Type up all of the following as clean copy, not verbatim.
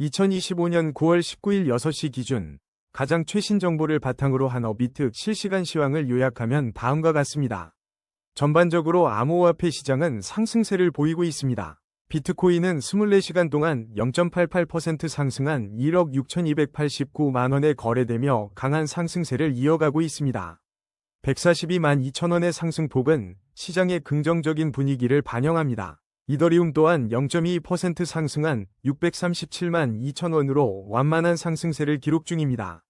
2025년 9월 19일 6시 기준 가장 최신 정보를 바탕으로 한 업비트 실시간 시황을 요약하면 다음과 같습니다. 전반적으로 암호화폐 시장은 상승세를 보이고 있습니다. 비트코인은 24시간 동안 0.88% 상승한 1억 6,289만 원에 거래되며 강한 상승세를 이어가고 있습니다. 142만 2천 원의 상승폭은 시장의 긍정적인 분위기를 반영합니다. 이더리움 또한 0.22% 상승한 637만 2천 원으로 완만한 상승세를 기록 중입니다.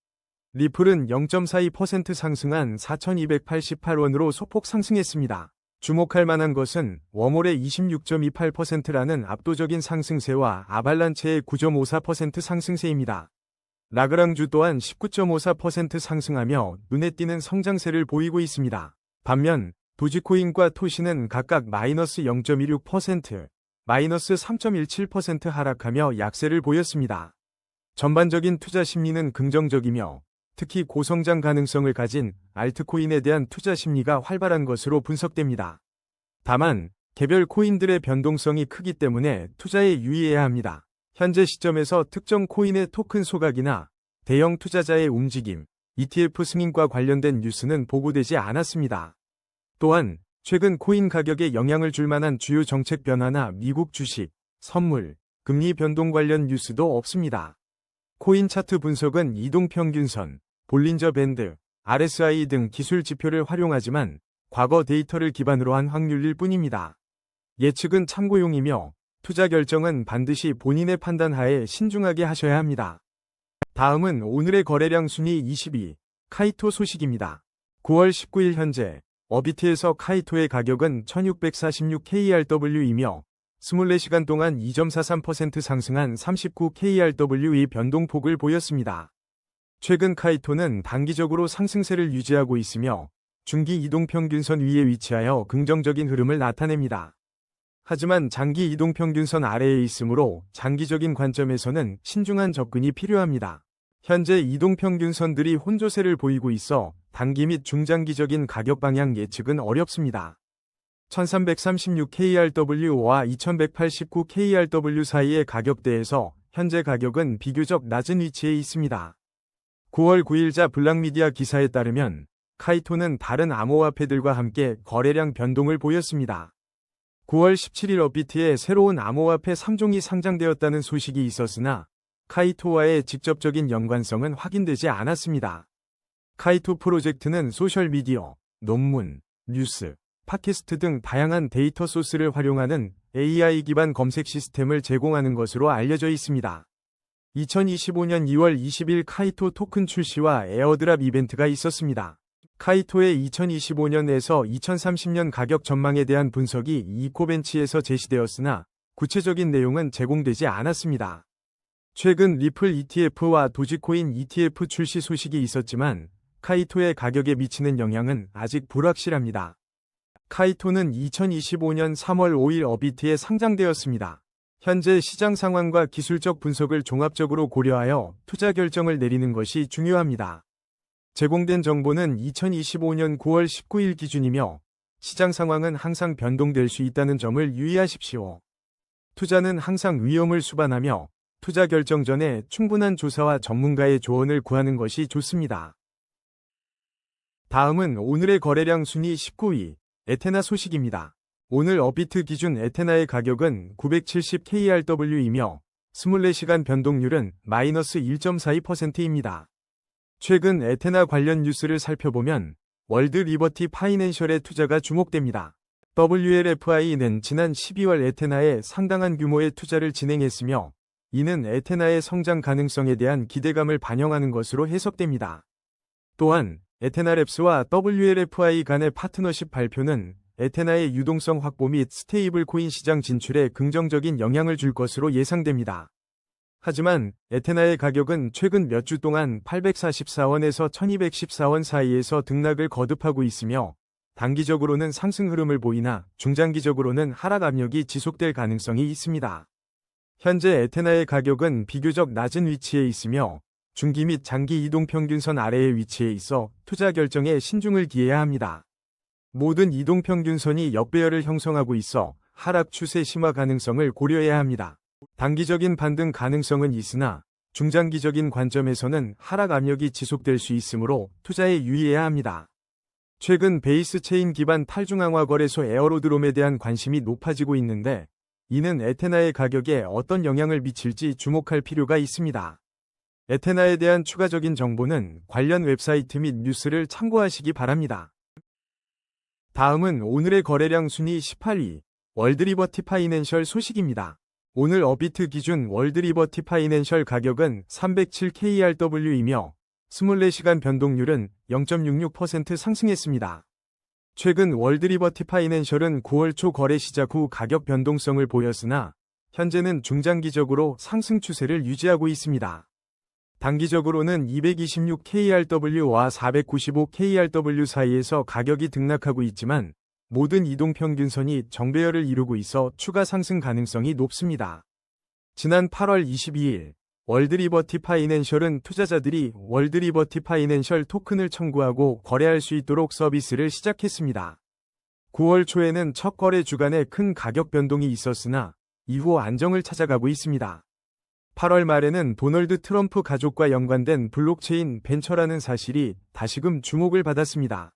리플은 0.42% 상승한 4,288원으로 소폭 상승했습니다. 주목할 만한 것은 웜홀의 26.28%라는 압도적인 상승세와 아발란체의 9.54% 상승세입니다. 라그랑주 또한 19.54% 상승하며 눈에 띄는 성장세를 보이고 있습니다. 반면 도지코인과 토시는 각각 마이너스 0.16%, 마이너스 3.17% 하락하며 약세를 보였습니다. 전반적인 투자 심리는 긍정적이며 특히 고성장 가능성을 가진 알트코인에 대한 투자 심리가 활발한 것으로 분석됩니다. 다만 개별 코인들의 변동성이 크기 때문에 투자에 유의해야 합니다. 현재 시점에서 특정 코인의 토큰 소각이나 대형 투자자의 움직임, ETF 승인과 관련된 뉴스는 보고되지 않았습니다. 또한 최근 코인 가격에 영향을 줄 만한 주요 정책 변화나 미국 주식, 선물, 금리 변동 관련 뉴스도 없습니다. 코인 차트 분석은 이동평균선, 볼린저 밴드, RSI 등 기술 지표를 활용하지만 과거 데이터를 기반으로 한 확률일 뿐입니다. 예측은 참고용이며 투자 결정은 반드시 본인의 판단 하에 신중하게 하셔야 합니다. 다음은 오늘의 거래량 순위 22, 카이토 소식입니다. 9월 19일 현재 업비트에서 카이토의 가격은 1646KRW이며 24시간 동안 2.43% 상승한 39KRW의 변동폭을 보였습니다. 최근 카이토는 단기적으로 상승세를 유지하고 있으며 중기 이동평균선 위에 위치하여 긍정적인 흐름을 나타냅니다. 하지만 장기 이동평균선 아래에 있으므로 장기적인 관점에서는 신중한 접근이 필요합니다. 현재 이동평균선들이 혼조세를 보이고 있어 단기 및 중장기적인 가격 방향 예측은 어렵습니다. 1336KRW와 2189KRW 사이의 가격대에서 현재 가격은 비교적 낮은 위치에 있습니다. 9월 9일자 블락미디어 기사에 따르면 카이토는 다른 암호화폐들과 함께 거래량 변동을 보였습니다. 9월 17일 업비트에 새로운 암호화폐 3종이 상장되었다는 소식이 있었으나 카이토와의 직접적인 연관성은 확인되지 않았습니다. 카이토 프로젝트는 소셜미디어, 논문, 뉴스, 팟캐스트 등 다양한 데이터 소스를 활용하는 AI 기반 검색 시스템을 제공하는 것으로 알려져 있습니다. 2025년 2월 20일 카이토 토큰 출시와 에어드랍 이벤트가 있었습니다. 카이토의 2025년에서 2030년 가격 전망에 대한 분석이 이코벤치에서 제시되었으나 구체적인 내용은 제공되지 않았습니다. 최근 리플 ETF와 도지코인 ETF 출시 소식이 있었지만 카이토의 가격에 미치는 영향은 아직 불확실합니다. 카이토는 2025년 3월 5일 업비트에 상장되었습니다. 현재 시장 상황과 기술적 분석을 종합적으로 고려하여 투자 결정을 내리는 것이 중요합니다. 제공된 정보는 2025년 9월 19일 기준이며 시장 상황은 항상 변동될 수 있다는 점을 유의하십시오. 투자는 항상 위험을 수반하며 투자 결정 전에 충분한 조사와 전문가의 조언을 구하는 것이 좋습니다. 다음은 오늘의 거래량 순위 19위, 에테나 소식입니다. 오늘 업비트 기준 에테나의 가격은 970KRW이며 24시간 변동률은 마이너스 1.42%입니다. 최근 에테나 관련 뉴스를 살펴보면 월드 리버티 파이낸셜의 투자가 주목됩니다. WLFI는 지난 12월 에테나에 상당한 규모의 투자를 진행했으며 이는 에테나의 성장 가능성에 대한 기대감을 반영하는 것으로 해석됩니다. 또한 에테나랩스와 WLFI 간의 파트너십 발표는 에테나의 유동성 확보 및 스테이블 코인 시장 진출에 긍정적인 영향을 줄 것으로 예상됩니다. 하지만 에테나의 가격은 최근 몇 주 동안 844원에서 1214원 사이에서 등락을 거듭하고 있으며 단기적으로는 상승 흐름을 보이나 중장기적으로는 하락 압력이 지속될 가능성이 있습니다. 현재 에테나의 가격은 비교적 낮은 위치에 있으며 중기 및 장기 이동평균선 아래의 위치에 있어 투자 결정에 신중을 기해야 합니다. 모든 이동평균선이 역배열을 형성하고 있어 하락 추세 심화 가능성을 고려해야 합니다. 단기적인 반등 가능성은 있으나 중장기적인 관점에서는 하락 압력이 지속될 수 있으므로 투자에 유의해야 합니다. 최근 베이스 체인 기반 탈중앙화 거래소 에어로드롬에 대한 관심이 높아지고 있는데 이는 에테나의 가격에 어떤 영향을 미칠지 주목할 필요가 있습니다. 에테나에 대한 추가적인 정보는 관련 웹사이트 및 뉴스를 참고하시기 바랍니다. 다음은 오늘의 거래량 순위 18위 월드리버티 파이낸셜 소식입니다. 오늘 업비트 기준 월드리버티 파이낸셜 가격은 307KRW이며 24시간 변동률은 0.66% 상승했습니다. 최근 월드리버티 파이낸셜은 9월 초 거래 시작 후 가격 변동성을 보였으나 현재는 중장기적으로 상승 추세를 유지하고 있습니다. 단기적으로는 226KRW와 495KRW 사이에서 가격이 등락하고 있지만 모든 이동평균선이 정배열을 이루고 있어 추가 상승 가능성이 높습니다. 지난 8월 22일 월드리버티 파이낸셜은 투자자들이 월드리버티 파이낸셜 토큰을 청구하고 거래할 수 있도록 서비스를 시작했습니다. 9월 초에는 첫 거래 주간에 큰 가격 변동이 있었으나 이후 안정을 찾아가고 있습니다. 8월 말에는 도널드 트럼프 가족과 연관된 블록체인 벤처라는 사실이 다시금 주목을 받았습니다.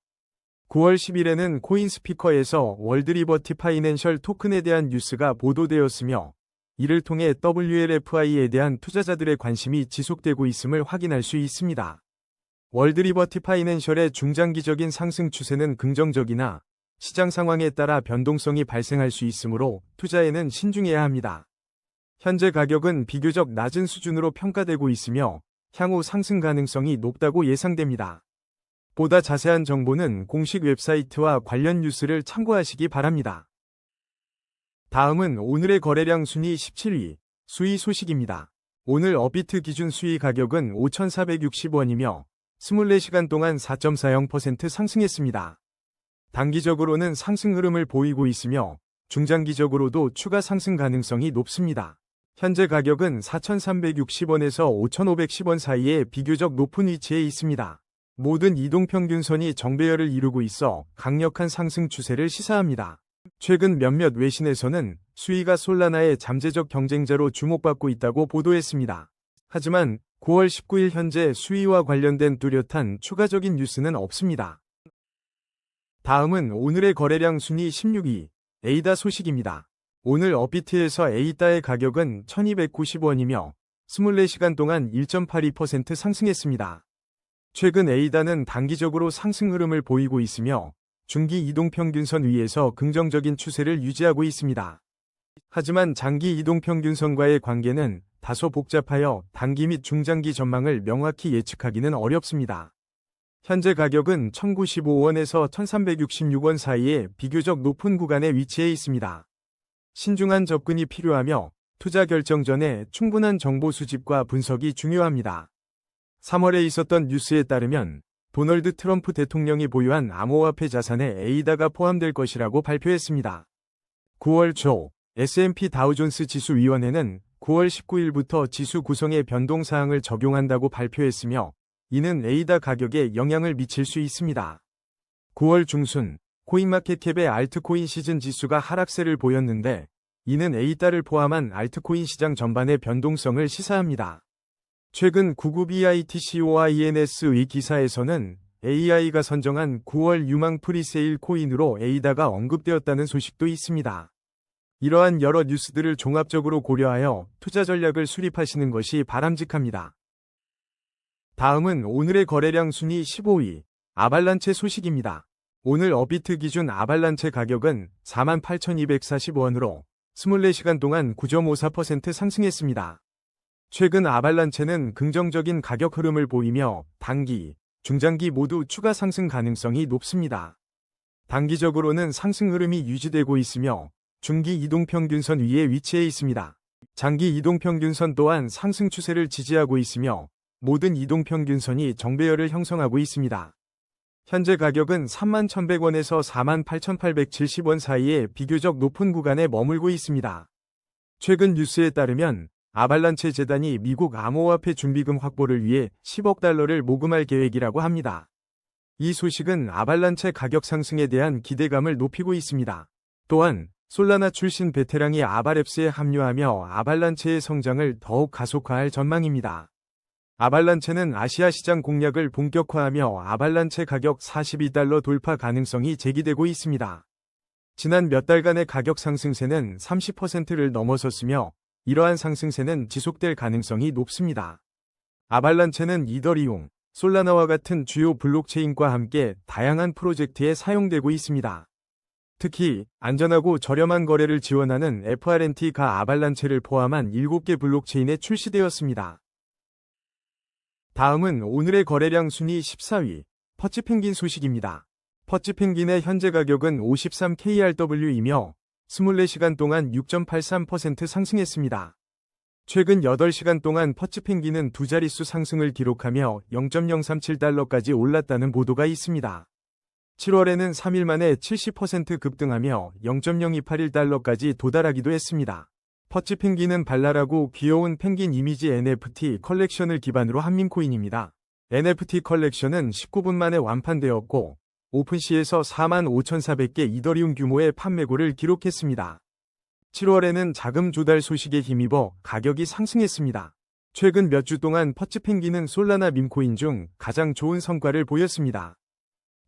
9월 10일에는 코인스피커에서 월드리버티 파이낸셜 토큰에 대한 뉴스가 보도되었으며 이를 통해 WLFI에 대한 투자자들의 관심이 지속되고 있음을 확인할 수 있습니다. 월드리버티 파이낸셜의 중장기적인 상승 추세는 긍정적이나 시장 상황에 따라 변동성이 발생할 수 있으므로 투자에는 신중해야 합니다. 현재 가격은 비교적 낮은 수준으로 평가되고 있으며 향후 상승 가능성이 높다고 예상됩니다. 보다 자세한 정보는 공식 웹사이트와 관련 뉴스를 참고하시기 바랍니다. 다음은 오늘의 거래량 순위 17위 수위 소식입니다. 오늘 업비트 기준 수위 가격은 5,460원이며 24시간 동안 4.40% 상승했습니다. 단기적으로는 상승 흐름을 보이고 있으며 중장기적으로도 추가 상승 가능성이 높습니다. 현재 가격은 4,360원에서 5,510원 사이에 비교적 높은 위치에 있습니다. 모든 이동평균선이 정배열을 이루고 있어 강력한 상승 추세를 시사합니다. 최근 몇몇 외신에서는 수위가 솔라나의 잠재적 경쟁자로 주목받고 있다고 보도했습니다. 하지만 9월 19일 현재 수위와 관련된 뚜렷한 추가적인 뉴스는 없습니다. 다음은 오늘의 거래량 순위 16위 에이다 소식입니다. 오늘 업비트에서 에이다의 가격은 1,290원이며 24시간 동안 1.82% 상승했습니다. 최근 에이다는 단기적으로 상승 흐름을 보이고 있으며 중기 이동평균선 위에서 긍정적인 추세를 유지하고 있습니다. 하지만 장기 이동평균선과의 관계는 다소 복잡하여 단기 및 중장기 전망을 명확히 예측하기는 어렵습니다. 현재 가격은 1,095원에서 1,366원 사이에 비교적 높은 구간에 위치해 있습니다. 신중한 접근이 필요하며 투자 결정 전에 충분한 정보 수집과 분석이 중요합니다. 3월에 있었던 뉴스에 따르면 도널드 트럼프 대통령이 보유한 암호화폐 자산에 에이다가 포함될 것이라고 발표했습니다. 9월 초 S&P 다우존스 지수위원회는 9월 19일부터 지수 구성에 변동사항을 적용한다고 발표했으며 이는 에이다 가격에 영향을 미칠 수 있습니다. 9월 중순 코인마켓캡의 알트코인 시즌 지수가 하락세를 보였는데 이는 에이다를 포함한 알트코인 시장 전반의 변동성을 시사합니다. 최근 구구BITCOINS의 기사에서는 AI가 선정한 9월 유망 프리세일 코인으로 에이다가 언급되었다는 소식도 있습니다. 이러한 여러 뉴스들을 종합적으로 고려하여 투자 전략을 수립하시는 것이 바람직합니다. 다음은 오늘의 거래량 순위 15위 아발란체 소식입니다. 오늘 업비트 기준 아발란체 가격은 48,240원으로 24시간 동안 9.54% 상승했습니다. 최근 아발란체는 긍정적인 가격 흐름을 보이며 단기, 중장기 모두 추가 상승 가능성이 높습니다. 단기적으로는 상승 흐름이 유지되고 있으며 중기 이동평균선 위에 위치해 있습니다. 장기 이동평균선 또한 상승 추세를 지지하고 있으며 모든 이동평균선이 정배열을 형성하고 있습니다. 현재 가격은 31,100원에서 48,870원 사이에 비교적 높은 구간에 머물고 있습니다. 최근 뉴스에 따르면 아발란체 재단이 미국 암호화폐 준비금 확보를 위해 10억 달러를 모금할 계획이라고 합니다. 이 소식은 아발란체 가격 상승에 대한 기대감을 높이고 있습니다. 또한 솔라나 출신 베테랑이 아바랩스에 합류하며 아발란체의 성장을 더욱 가속화할 전망입니다. 아발란체는 아시아 시장 공략을 본격화하며 아발란체 가격 $42 돌파 가능성이 제기되고 있습니다. 지난 몇 달간의 가격 상승세는 30%를 넘어섰으며 이러한 상승세는 지속될 가능성이 높습니다. 아발란체는 이더리움, 솔라나와 같은 주요 블록체인과 함께 다양한 프로젝트에 사용되고 있습니다. 특히 안전하고 저렴한 거래를 지원하는 FRNT가 아발란체를 포함한 7개 블록체인에 출시되었습니다. 다음은 오늘의 거래량 순위 14위, 퍼치펭귄 소식입니다. 퍼치펭귄의 현재 가격은 53KRW이며 24시간 동안 6.83% 상승했습니다. 최근 8시간 동안 퍼치펭귄은 두 자릿수 상승을 기록하며 $0.037까지 올랐다는 보도가 있습니다. 7월에는 3일 만에 70% 급등하며 $0.0281까지 도달하기도 했습니다. 퍼치펭귄은 발랄하고 귀여운 펭귄 이미지 NFT 컬렉션을 기반으로 한 밈코인입니다. NFT 컬렉션은 19분 만에 완판되었고 오픈시에서 45,400개 이더리움 규모의 판매고를 기록했습니다. 7월에는 자금 조달 소식에 힘입어 가격이 상승했습니다. 최근 몇 주 동안 퍼치펭귄은 솔라나 밈코인 중 가장 좋은 성과를 보였습니다.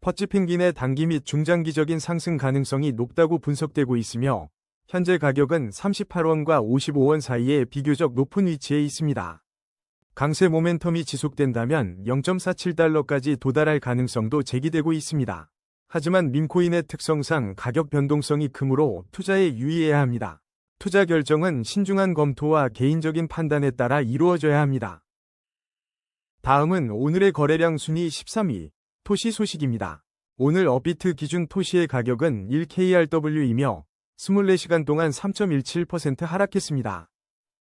퍼치펭귄의 단기 및 중장기적인 상승 가능성이 높다고 분석되고 있으며 현재 가격은 38원과 55원 사이에 비교적 높은 위치에 있습니다. 강세 모멘텀이 지속된다면 $0.47까지 도달할 가능성도 제기되고 있습니다. 하지만 밈코인의 특성상 가격 변동성이 크므로 투자에 유의해야 합니다. 투자 결정은 신중한 검토와 개인적인 판단에 따라 이루어져야 합니다. 다음은 오늘의 거래량 순위 13위, 토시 소식입니다. 오늘 업비트 기준 토시의 가격은 1KRW이며 24시간 동안 3.17% 하락했습니다.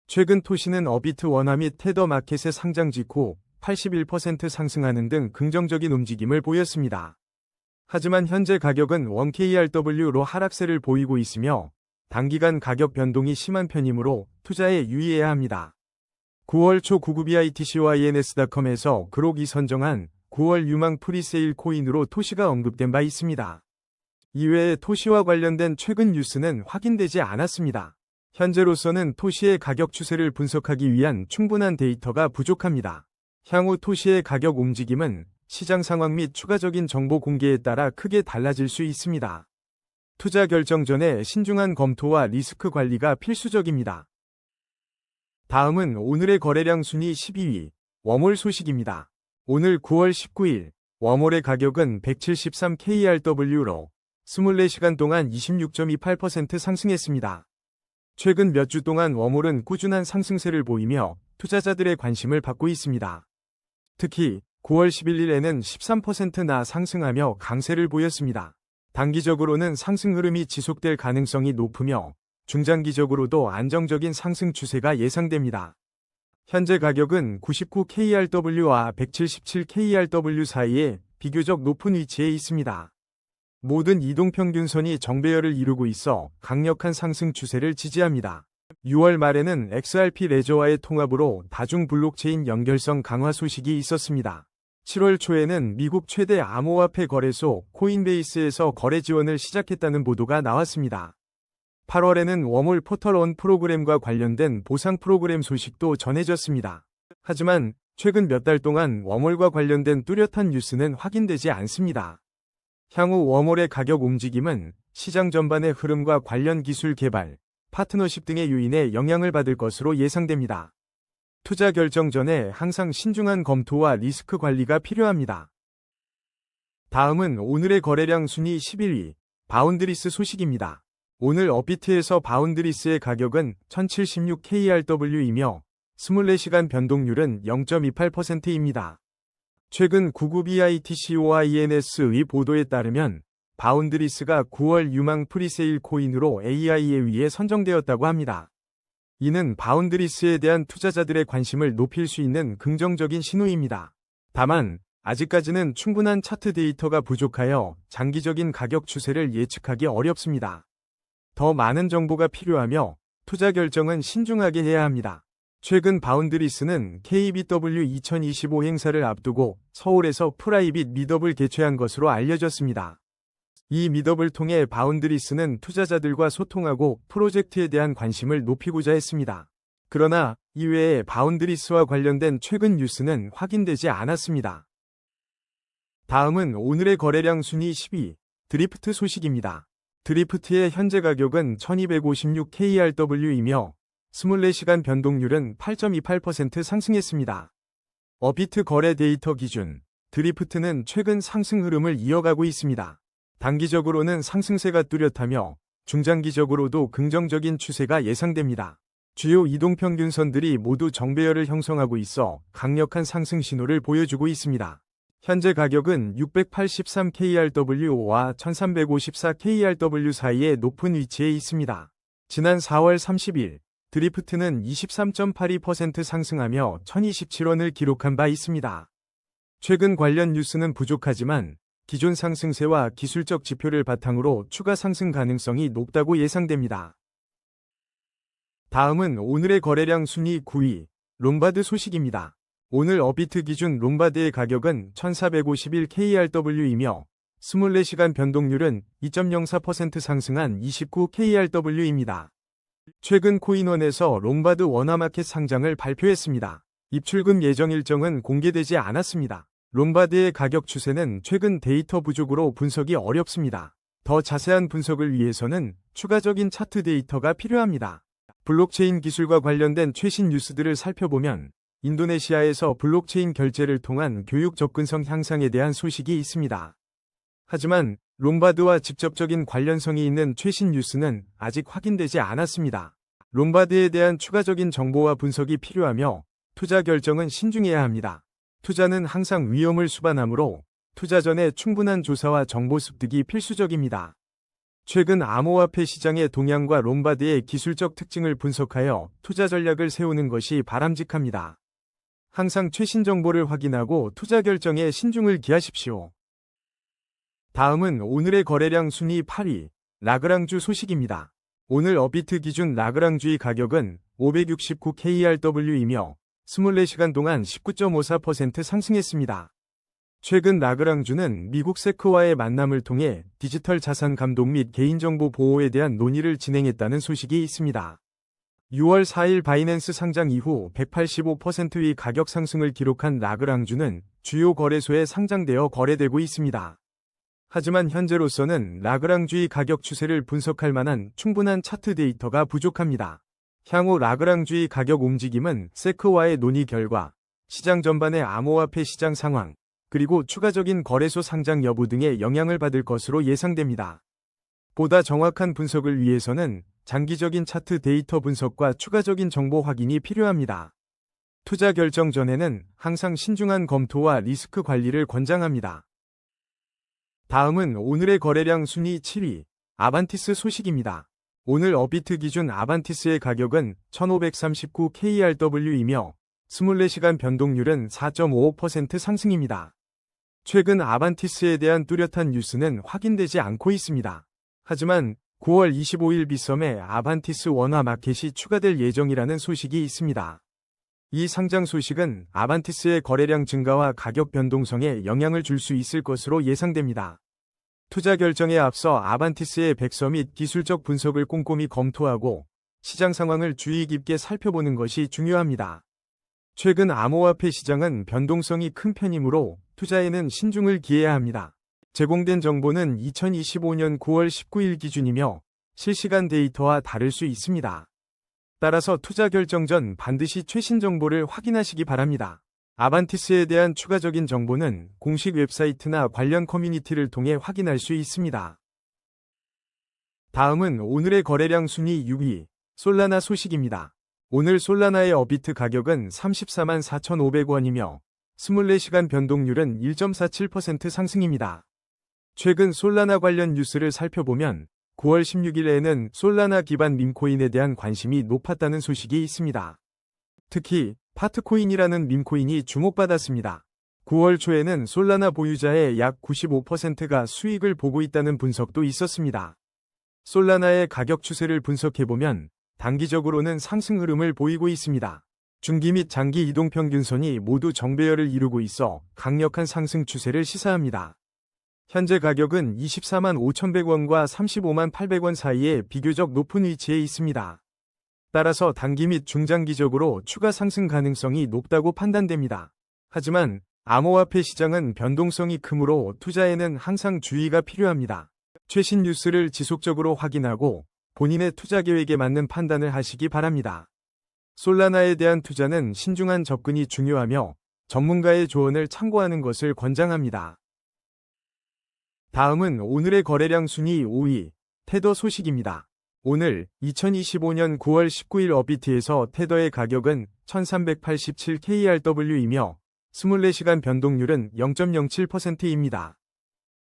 최근 토시는 업비트 원화 및 테더 마켓의 상장 직후 81% 상승하는 등 긍정적인 움직임을 보였습니다. 하지만 현재 가격은 1KRW로 하락세를 보이고 있으며 단기간 가격 변동이 심한 편이므로 투자에 유의해야 합니다. 9월 초 구글 BITC와 ENS.com에서 그록이 선정한 9월 유망 프리세일 코인으로 토시가 언급된 바 있습니다. 이외에 토시와 관련된 최근 뉴스는 확인되지 않았습니다. 현재로서는 토시의 가격 추세를 분석하기 위한 충분한 데이터가 부족합니다. 향후 토시의 가격 움직임은 시장 상황 및 추가적인 정보 공개에 따라 크게 달라질 수 있습니다. 투자 결정 전에 신중한 검토와 리스크 관리가 필수적입니다. 다음은 오늘의 거래량 순위 12위, 웜홀 소식입니다. 오늘 9월 19일, 웜홀의 가격은 173KRW로 24시간 동안 26.28% 상승했습니다. 최근 몇 주 동안 웜홀은 꾸준한 상승세를 보이며 투자자들의 관심을 받고 있습니다. 특히 9월 11일에는 13%나 상승하며 강세를 보였습니다. 단기적으로는 상승 흐름이 지속될 가능성이 높으며 중장기적으로도 안정적인 상승 추세가 예상됩니다. 현재 가격은 99KRW와 177KRW 사이에 비교적 높은 위치에 있습니다. 모든 이동평균선이 정배열을 이루고 있어 강력한 상승 추세를 지지합니다. 6월 말에는 XRP 레저와의 통합으로 다중 블록체인 연결성 강화 소식이 있었습니다. 7월 초에는 미국 최대 암호화폐 거래소 코인베이스에서 거래 지원을 시작했다는 보도가 나왔습니다. 8월에는 웜홀 포털 온 프로그램과 관련된 보상 프로그램 소식도 전해졌습니다. 하지만 최근 몇 달 동안 웜홀과 관련된 뚜렷한 뉴스는 확인되지 않습니다. 향후 웜홀의 가격 움직임은 시장 전반의 흐름과 관련 기술 개발, 파트너십 등의 요인에 영향을 받을 것으로 예상됩니다. 투자 결정 전에 항상 신중한 검토와 리스크 관리가 필요합니다. 다음은 오늘의 거래량 순위 11위, 바운드리스 소식입니다. 오늘 업비트에서 바운드리스의 가격은 1076KRW이며 24시간 변동률은 0.28%입니다. 최근 구글 BITC와 ENS의 보도에 따르면 바운드리스가 9월 유망 프리세일 코인으로 AI에 의해 선정되었다고 합니다. 이는 바운드리스에 대한 투자자들의 관심을 높일 수 있는 긍정적인 신호입니다. 다만 아직까지는 충분한 차트 데이터가 부족하여 장기적인 가격 추세를 예측하기 어렵습니다. 더 많은 정보가 필요하며 투자 결정은 신중하게 해야 합니다. 최근 바운드리스는 KBW 2025 행사를 앞두고 서울에서 프라이빗 미덥을 개최한 것으로 알려졌습니다. 이 미덕을 통해 바운드리스는 투자자들과 소통하고 프로젝트에 대한 관심을 높이고자 했습니다. 그러나 이외에 바운드리스와 관련된 최근 뉴스는 확인되지 않았습니다. 다음은 오늘의 거래량 순위 10위, 드리프트 소식입니다. 드리프트의 현재 가격은 1256KRW이며 24시간 변동률은 8.28% 상승했습니다. 업비트 거래 데이터 기준, 드리프트는 최근 상승 흐름을 이어가고 있습니다. 단기적으로는 상승세가 뚜렷하며 중장기적으로도 긍정적인 추세가 예상됩니다. 주요 이동평균선들이 모두 정배열을 형성하고 있어 강력한 상승 신호를 보여주고 있습니다. 현재 가격은 683KRW와 1354KRW 사이의 높은 위치에 있습니다. 지난 4월 30일, 드리프트는 23.82% 상승하며 1027원을 기록한 바 있습니다. 최근 관련 뉴스는 부족하지만 기존 상승세와 기술적 지표를 바탕으로 추가 상승 가능성이 높다고 예상됩니다. 다음은 오늘의 거래량 순위 9위, 롬바드 소식입니다. 오늘 업비트 기준 롬바드의 가격은 1451KRW이며 24시간 변동률은 2.04% 상승한 29KRW입니다. 최근 코인원에서 롬바드 원화마켓 상장을 발표했습니다. 입출금 예정 일정은 공개되지 않았습니다. 롬바드의 가격 추세는 최근 데이터 부족으로 분석이 어렵습니다. 더 자세한 분석을 위해서는 추가적인 차트 데이터가 필요합니다. 블록체인 기술과 관련된 최신 뉴스들을 살펴보면 인도네시아에서 블록체인 결제를 통한 교육 접근성 향상에 대한 소식이 있습니다. 하지만 롬바드와 직접적인 관련성이 있는 최신 뉴스는 아직 확인되지 않았습니다. 롬바드에 대한 추가적인 정보와 분석이 필요하며 투자 결정은 신중해야 합니다. 투자는 항상 위험을 수반하므로 투자 전에 충분한 조사와 정보 습득이 필수적입니다. 최근 암호화폐 시장의 동향과 롬바드의 기술적 특징을 분석하여 투자 전략을 세우는 것이 바람직합니다. 항상 최신 정보를 확인하고 투자 결정에 신중을 기하십시오. 다음은 오늘의 거래량 순위 8위, 라그랑주 소식입니다. 오늘 업비트 기준 라그랑주의 가격은 569KRW이며 24시간 동안 19.54% 상승했습니다. 최근 라그랑주는 미국 세크와의 만남을 통해 디지털 자산 감독 및 개인정보 보호에 대한 논의를 진행했다는 소식이 있습니다. 6월 4일 바이낸스 상장 이후 185%의 가격 상승을 기록한 라그랑주는 주요 거래소에 상장되어 거래되고 있습니다. 하지만 현재로서는 라그랑주의 가격 추세를 분석할 만한 충분한 차트 데이터가 부족합니다. 향후 라그랑주의 가격 움직임은 세크와의 논의 결과, 시장 전반의 암호화폐 시장 상황, 그리고 추가적인 거래소 상장 여부 등의 영향을 받을 것으로 예상됩니다. 보다 정확한 분석을 위해서는 장기적인 차트 데이터 분석과 추가적인 정보 확인이 필요합니다. 투자 결정 전에는 항상 신중한 검토와 리스크 관리를 권장합니다. 다음은 오늘의 거래량 순위 7위, 아반티스 소식입니다. 오늘 업비트 기준 아반티스의 가격은 1539KRW이며 24시간 변동률은 4.55% 상승입니다. 최근 아반티스에 대한 뚜렷한 뉴스는 확인되지 않고 있습니다. 하지만 9월 25일 빗썸에 아반티스 원화 마켓이 추가될 예정이라는 소식이 있습니다. 이 상장 소식은 아반티스의 거래량 증가와 가격 변동성에 영향을 줄 수 있을 것으로 예상됩니다. 투자 결정에 앞서 아반티스의 백서 및 기술적 분석을 꼼꼼히 검토하고 시장 상황을 주의 깊게 살펴보는 것이 중요합니다. 최근 암호화폐 시장은 변동성이 큰 편이므로 투자에는 신중을 기해야 합니다. 제공된 정보는 2025년 9월 19일 기준이며 실시간 데이터와 다를 수 있습니다. 따라서 투자 결정 전 반드시 최신 정보를 확인하시기 바랍니다. 아반티스에 대한 추가적인 정보는 공식 웹사이트나 관련 커뮤니티를 통해 확인할 수 있습니다. 다음은 오늘의 거래량 순위 6위, 솔라나 소식입니다. 오늘 솔라나의 업비트 가격은 34만 4,500원이며 24시간 변동률은 1.47% 상승입니다. 최근 솔라나 관련 뉴스를 살펴보면 9월 16일에는 솔라나 기반 밈코인에 대한 관심이 높았다는 소식이 있습니다. 특히 파트코인이라는 밈코인이 주목받았습니다. 9월 초에는 솔라나 보유자의 약 95%가 수익을 보고 있다는 분석도 있었습니다. 솔라나의 가격 추세를 분석해보면 단기적으로는 상승 흐름을 보이고 있습니다. 중기 및 장기 이동평균선이 모두 정배열을 이루고 있어 강력한 상승 추세를 시사합니다. 현재 가격은 24만 5,100원과 35만 800원 사이에 비교적 높은 위치에 있습니다. 따라서 단기 및 중장기적으로 추가 상승 가능성이 높다고 판단됩니다. 하지만 암호화폐 시장은 변동성이 크므로 투자에는 항상 주의가 필요합니다. 최신 뉴스를 지속적으로 확인하고 본인의 투자 계획에 맞는 판단을 하시기 바랍니다. 솔라나에 대한 투자는 신중한 접근이 중요하며 전문가의 조언을 참고하는 것을 권장합니다. 다음은 오늘의 거래량 순위 5위, 테더 소식입니다. 오늘 2025년 9월 19일 업비트에서 테더의 가격은 1387KRW이며 24시간 변동률은 0.07%입니다.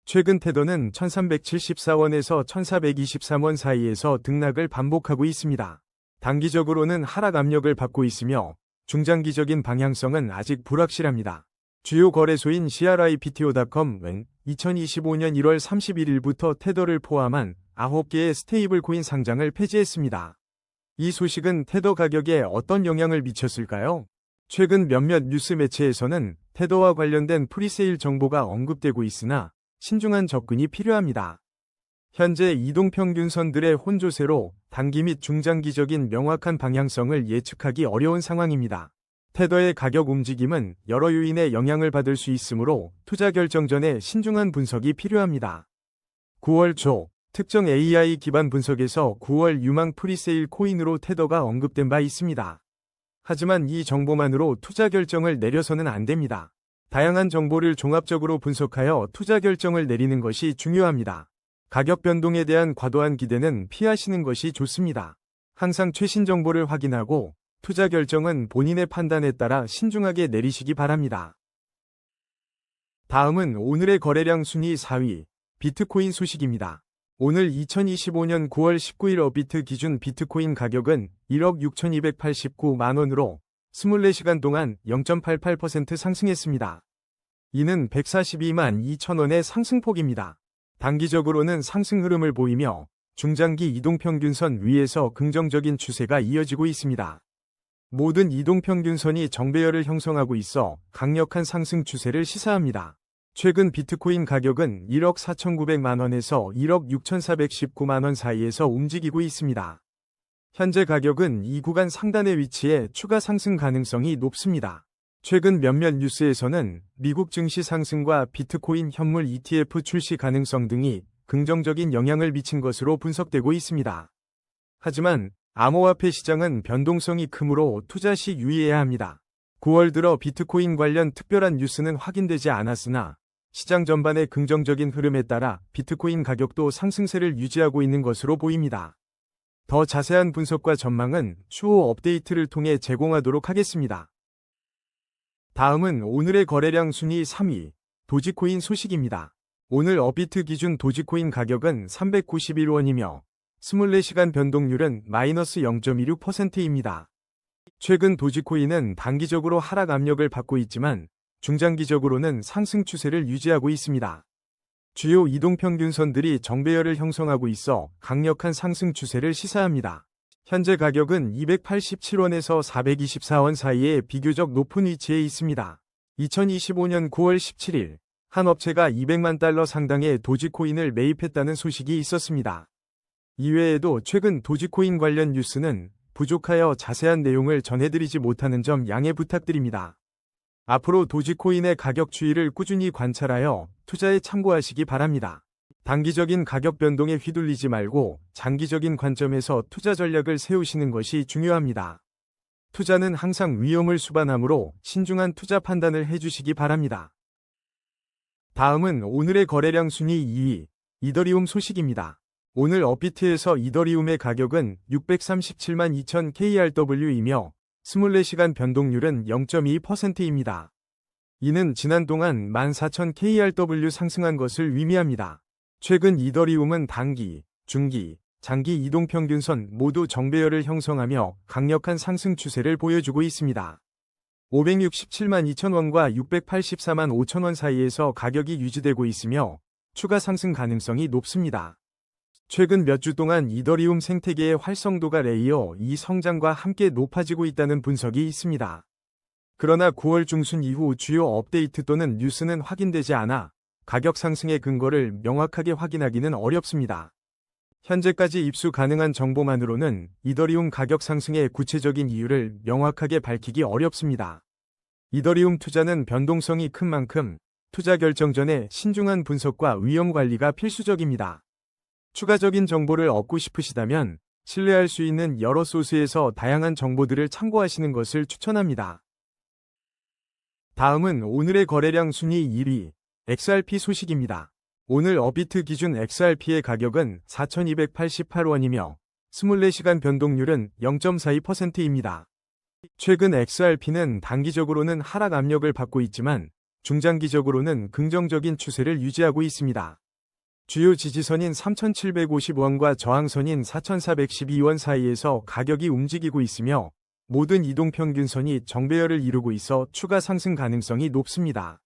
최근 테더는 1374원에서 1423원 사이에서 등락을 반복하고 있습니다. 단기적으로는 하락 압력을 받고 있으며 중장기적인 방향성은 아직 불확실합니다. 주요 거래소인 CRIPTO.com은 2025년 1월 31일부터 테더를 포함한 9개의 스테이블 코인 상장을 폐지했습니다. 이 소식은 테더 가격에 어떤 영향을 미쳤을까요? 최근 몇몇 뉴스 매체에서는 테더와 관련된 프리세일 정보가 언급되고 있으나 신중한 접근이 필요합니다. 현재 이동평균선들의 혼조세로 단기 및 중장기적인 명확한 방향성을 예측하기 어려운 상황입니다. 테더의 가격 움직임은 여러 요인의 영향을 받을 수 있으므로 투자 결정 전에 신중한 분석이 필요합니다. 9월 초 특정 AI 기반 분석에서 9월 유망 프리세일 코인으로 테더가 언급된 바 있습니다. 하지만 이 정보만으로 투자 결정을 내려서는 안 됩니다. 다양한 정보를 종합적으로 분석하여 투자 결정을 내리는 것이 중요합니다. 가격 변동에 대한 과도한 기대는 피하시는 것이 좋습니다. 항상 최신 정보를 확인하고 투자 결정은 본인의 판단에 따라 신중하게 내리시기 바랍니다. 다음은 오늘의 거래량 순위 4위, 비트코인 소식입니다. 오늘 2025년 9월 19일 업비트 기준 비트코인 가격은 1억 6,289만 원으로 24시간 동안 0.88% 상승했습니다. 이는 142만 2천 원의 상승폭입니다. 단기적으로는 상승 흐름을 보이며 중장기 이동평균선 위에서 긍정적인 추세가 이어지고 있습니다. 모든 이동평균선이 정배열을 형성하고 있어 강력한 상승 추세를 시사합니다. 최근 비트코인 가격은 1억 4,900만 원에서 1억 6,419만 원 사이에서 움직이고 있습니다. 현재 가격은 이 구간 상단에 위치해 추가 상승 가능성이 높습니다. 최근 몇몇 뉴스에서는 미국 증시 상승과 비트코인 현물 ETF 출시 가능성 등이 긍정적인 영향을 미친 것으로 분석되고 있습니다. 하지만 암호화폐 시장은 변동성이 크므로 투자 시 유의해야 합니다. 9월 들어 비트코인 관련 특별한 뉴스는 확인되지 않았으나 시장 전반의 긍정적인 흐름에 따라 비트코인 가격도 상승세를 유지하고 있는 것으로 보입니다. 더 자세한 분석과 전망은 추후 업데이트를 통해 제공하도록 하겠습니다. 다음은 오늘의 거래량 순위 3위, 도지코인 소식입니다. 오늘 업비트 기준 도지코인 가격은 391원이며 24시간 변동률은 마이너스 0.26%입니다. 최근 도지코인은 단기적으로 하락 압력을 받고 있지만 중장기적으로는 상승 추세를 유지하고 있습니다. 주요 이동평균선들이 정배열을 형성하고 있어 강력한 상승 추세를 시사합니다. 현재 가격은 287원에서 424원 사이에 비교적 높은 위치에 있습니다. 2025년 9월 17일 한 업체가 200만 달러 상당의 도지코인을 매입했다는 소식이 있었습니다. 이외에도 최근 도지코인 관련 뉴스는 부족하여 자세한 내용을 전해드리지 못하는 점 양해 부탁드립니다. 앞으로 도지코인의 가격 추이를 꾸준히 관찰하여 투자에 참고하시기 바랍니다. 단기적인 가격 변동에 휘둘리지 말고 장기적인 관점에서 투자 전략을 세우시는 것이 중요합니다. 투자는 항상 위험을 수반하므로 신중한 투자 판단을 해주시기 바랍니다. 다음은 오늘의 거래량 순위 2위, 이더리움 소식입니다. 오늘 업비트에서 이더리움의 가격은 637만 2000 KRW이며 24시간 변동률은 0.2%입니다. 이는 지난 동안 14,000 KRW 상승한 것을 의미합니다. 최근 이더리움은 단기, 중기, 장기 이동평균선 모두 정배열을 형성하며 강력한 상승 추세를 보여주고 있습니다. 567만 2천원과 684만 5천원 사이에서 가격이 유지되고 있으며 추가 상승 가능성이 높습니다. 최근 몇 주 동안 이더리움 생태계의 활성도가 레이어 2 성장과 함께 높아지고 있다는 분석이 있습니다. 그러나 9월 중순 이후 주요 업데이트 또는 뉴스는 확인되지 않아 가격 상승의 근거를 명확하게 확인하기는 어렵습니다. 현재까지 입수 가능한 정보만으로는 이더리움 가격 상승의 구체적인 이유를 명확하게 밝히기 어렵습니다. 이더리움 투자는 변동성이 큰 만큼 투자 결정 전에 신중한 분석과 위험 관리가 필수적입니다. 추가적인 정보를 얻고 싶으시다면 신뢰할 수 있는 여러 소스에서 다양한 정보들을 참고하시는 것을 추천합니다. 다음은 오늘의 거래량 순위 1위, XRP 소식입니다. 오늘 업비트 기준 XRP의 가격은 4,288원이며 24시간 변동률은 0.42%입니다. 최근 XRP는 단기적으로는 하락 압력을 받고 있지만 중장기적으로는 긍정적인 추세를 유지하고 있습니다. 주요 지지선인 3,750원과 저항선인 4,412원 사이에서 가격이 움직이고 있으며 모든 이동평균선이 정배열을 이루고 있어 추가 상승 가능성이 높습니다.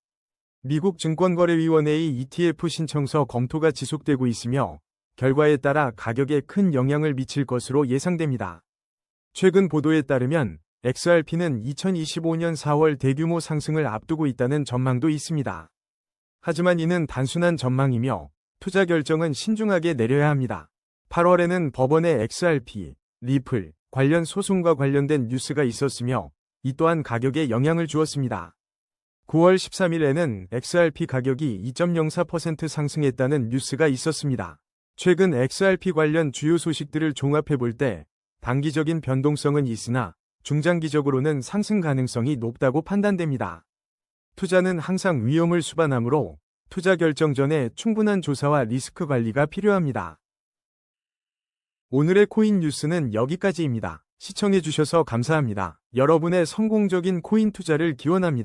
미국 증권거래위원회의 ETF 신청서 검토가 지속되고 있으며 결과에 따라 가격에 큰 영향을 미칠 것으로 예상됩니다. 최근 보도에 따르면 XRP는 2025년 4월 대규모 상승을 앞두고 있다는 전망도 있습니다. 하지만 이는 단순한 전망이며 투자 결정은 신중하게 내려야 합니다. 8월에는 법원의 XRP, 리플 관련 소송과 관련된 뉴스가 있었으며 이 또한 가격에 영향을 주었습니다. 9월 13일에는 XRP 가격이 2.04% 상승했다는 뉴스가 있었습니다. 최근 XRP 관련 주요 소식들을 종합해 볼 때 단기적인 변동성은 있으나 중장기적으로는 상승 가능성이 높다고 판단됩니다. 투자는 항상 위험을 수반하므로 투자 결정 전에 충분한 조사와 리스크 관리가 필요합니다. 오늘의 코인 뉴스는 여기까지입니다. 시청해주셔서 감사합니다. 여러분의 성공적인 코인 투자를 기원합니다.